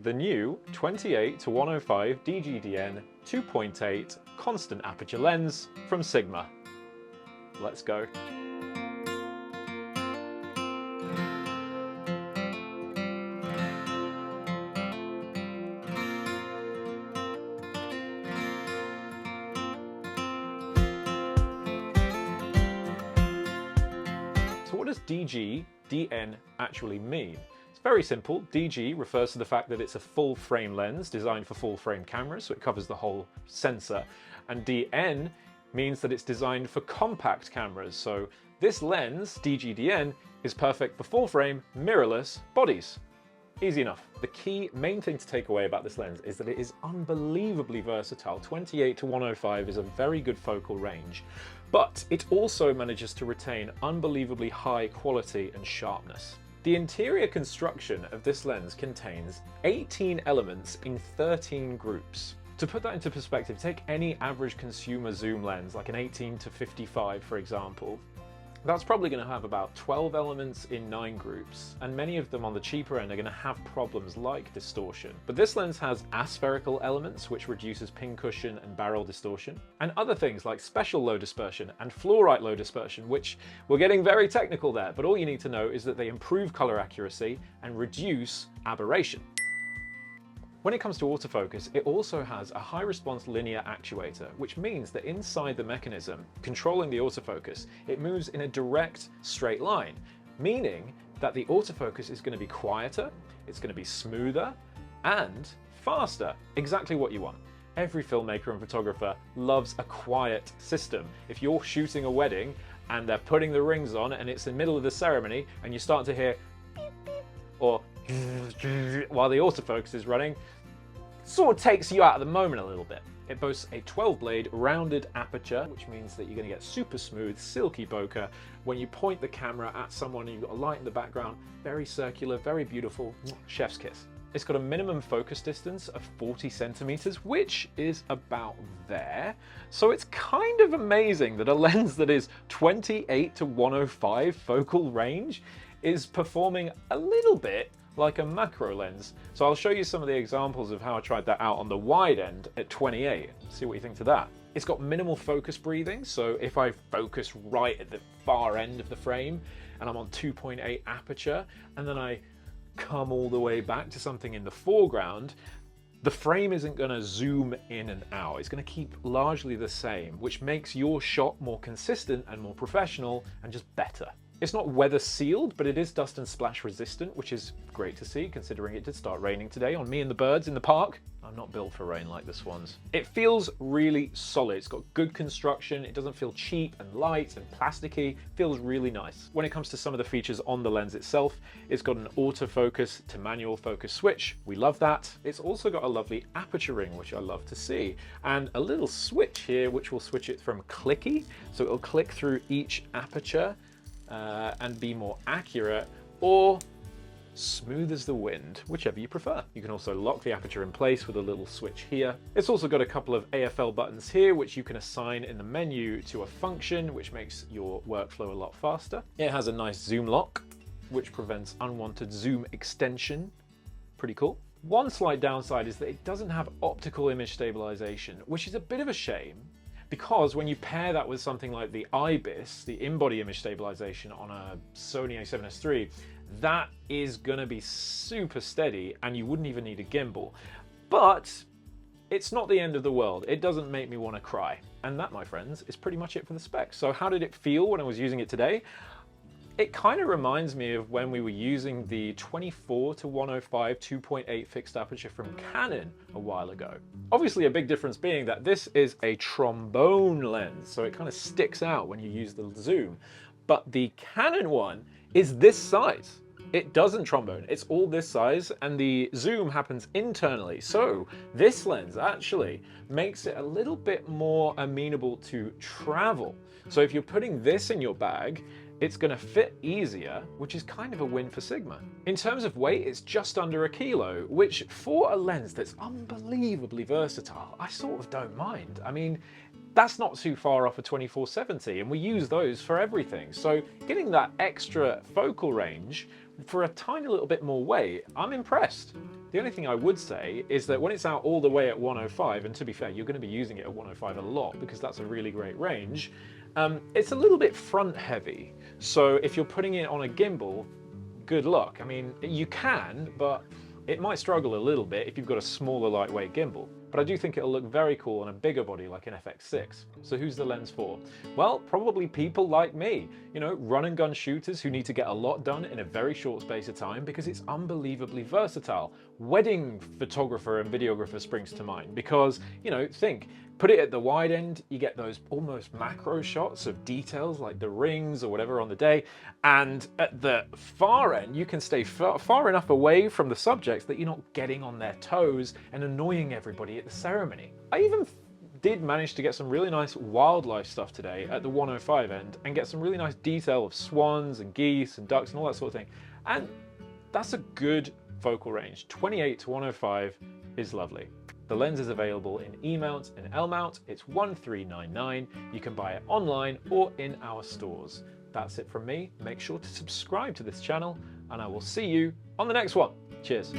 the new 28 to 105 DGDN 2.8 constant aperture lens from Sigma. Let's go. So what does DGDN actually mean? It's very simple. DG refers to the fact that it's a full frame lens designed for full frame cameras, so it covers the whole sensor. And DN means that it's designed for compact cameras. So this lens, DGDN, is perfect for full frame, mirrorless bodies. Easy enough. The main thing to take away about this lens is that it is unbelievably versatile. 28 to 105 is a very good focal range, but it also manages to retain unbelievably high quality and sharpness. The interior construction of this lens contains 18 elements in 13 groups. To put that into perspective, take any average consumer zoom lens, like an 18 to 55 for example. That's probably going to have about 12 elements in 9 groups, and many of them on the cheaper end are going to have problems like distortion. But this lens has aspherical elements, which reduces pincushion and barrel distortion, and other things like special low dispersion and fluorite low dispersion, which we're getting very technical there, but all you need to know is that they improve color accuracy and reduce aberration. When it comes to autofocus, it also has a high response linear actuator, which means that inside the mechanism controlling the autofocus, it moves in a direct straight line, meaning that the autofocus is going to be quieter, it's going to be smoother, and faster. Exactly what you want. Every filmmaker and photographer loves a quiet system. If you're shooting a wedding and they're putting the rings on and it's in the middle of the ceremony and you start to hear beep, beep, or while the autofocus is running, sort of takes you out of the moment a little bit. It boasts a 12-blade rounded aperture, which means that you're going to get super smooth, silky bokeh. When you point the camera at someone and you've got a light in the background, very circular, very beautiful, chef's kiss. It's got a minimum focus distance of 40 centimeters, which is about there. So it's kind of amazing that a lens that is 28 to 105 focal range is performing a little bit like a macro lens. So I'll show you some of the examples of how I tried that out on the wide end at 28. See what you think to that. It's got minimal focus breathing, so if I focus right at the far end of the frame and I'm on 2.8 aperture and then I come all the way back to something in the foreground, the frame isn't going to zoom in and out. It's going to keep largely the same, which makes your shot more consistent and more professional and just better. It's not weather sealed, but it is dust and splash resistant, which is great to see considering it did start raining today on me and the birds in the park. I'm not built for rain like the swans. It feels really solid. It's got good construction. It doesn't feel cheap and light and plasticky. It feels really nice. When it comes to some of the features on the lens itself, it's got an autofocus to manual focus switch. We love that. It's also got a lovely aperture ring, which I love to see, and a little switch here, which will switch it from clicky. So it'll click through each aperture and be more accurate, or smooth as the wind, whichever you prefer. You can also lock the aperture in place with a little switch here. It's also got a couple of AFL buttons here, which you can assign in the menu to a function, which makes your workflow a lot faster. It has a nice zoom lock, which prevents unwanted zoom extension. Pretty cool. One slight downside is that it doesn't have optical image stabilization, which is a bit of a shame, because when you pair that with something like the IBIS, the in-body image stabilization on a Sony A7S III, that is gonna be super steady and you wouldn't even need a gimbal. But it's not the end of the world. It doesn't make me wanna cry. And that, my friends, is pretty much it for the specs. So how did it feel when I was using it today? It kind of reminds me of when we were using the 24 to 105 2.8 fixed aperture from Canon a while ago. Obviously a big difference being that this is a trombone lens, so it kind of sticks out when you use the zoom. But the Canon one is this size. It doesn't trombone, it's all this size, and the zoom happens internally. So this lens actually makes it a little bit more amenable to travel. So if you're putting this in your bag, it's going to fit easier, which is kind of a win for Sigma. In terms of weight, it's just under 1 kilo, which for a lens that's unbelievably versatile, I sort of don't mind. I mean, that's not too far off a 24-70, and we use those for everything. So getting that extra focal range for a tiny little bit more weight, I'm impressed. The only thing I would say is that when it's out all the way at 105, and to be fair, you're going to be using it at 105 a lot because that's a really great range, it's a little bit front heavy. So if you're putting it on a gimbal, good luck. I mean, you can, but it might struggle a little bit if you've got a smaller lightweight gimbal. But I do think it'll look very cool on a bigger body like an FX6. So who's the lens for? Well, probably people like me, you know, run and gun shooters who need to get a lot done in a very short space of time because it's unbelievably versatile. Wedding photographer and videographer springs to mind because, you know, put it at the wide end, you get those almost macro shots of details like the rings or whatever on the day. And at the far end, you can stay far enough away from the subjects that you're not getting on their toes and annoying everybody at the ceremony. I even did manage to get some really nice wildlife stuff today at the 105 end and get some really nice detail of swans and geese and ducks and all that sort of thing. And that's a good focal range. 28 to 105 is lovely. The lens is available in E-mount and L-mount. It's $1399. You can buy it online or in our stores. That's it from me. Make sure to subscribe to this channel and I will see you on the next one. Cheers.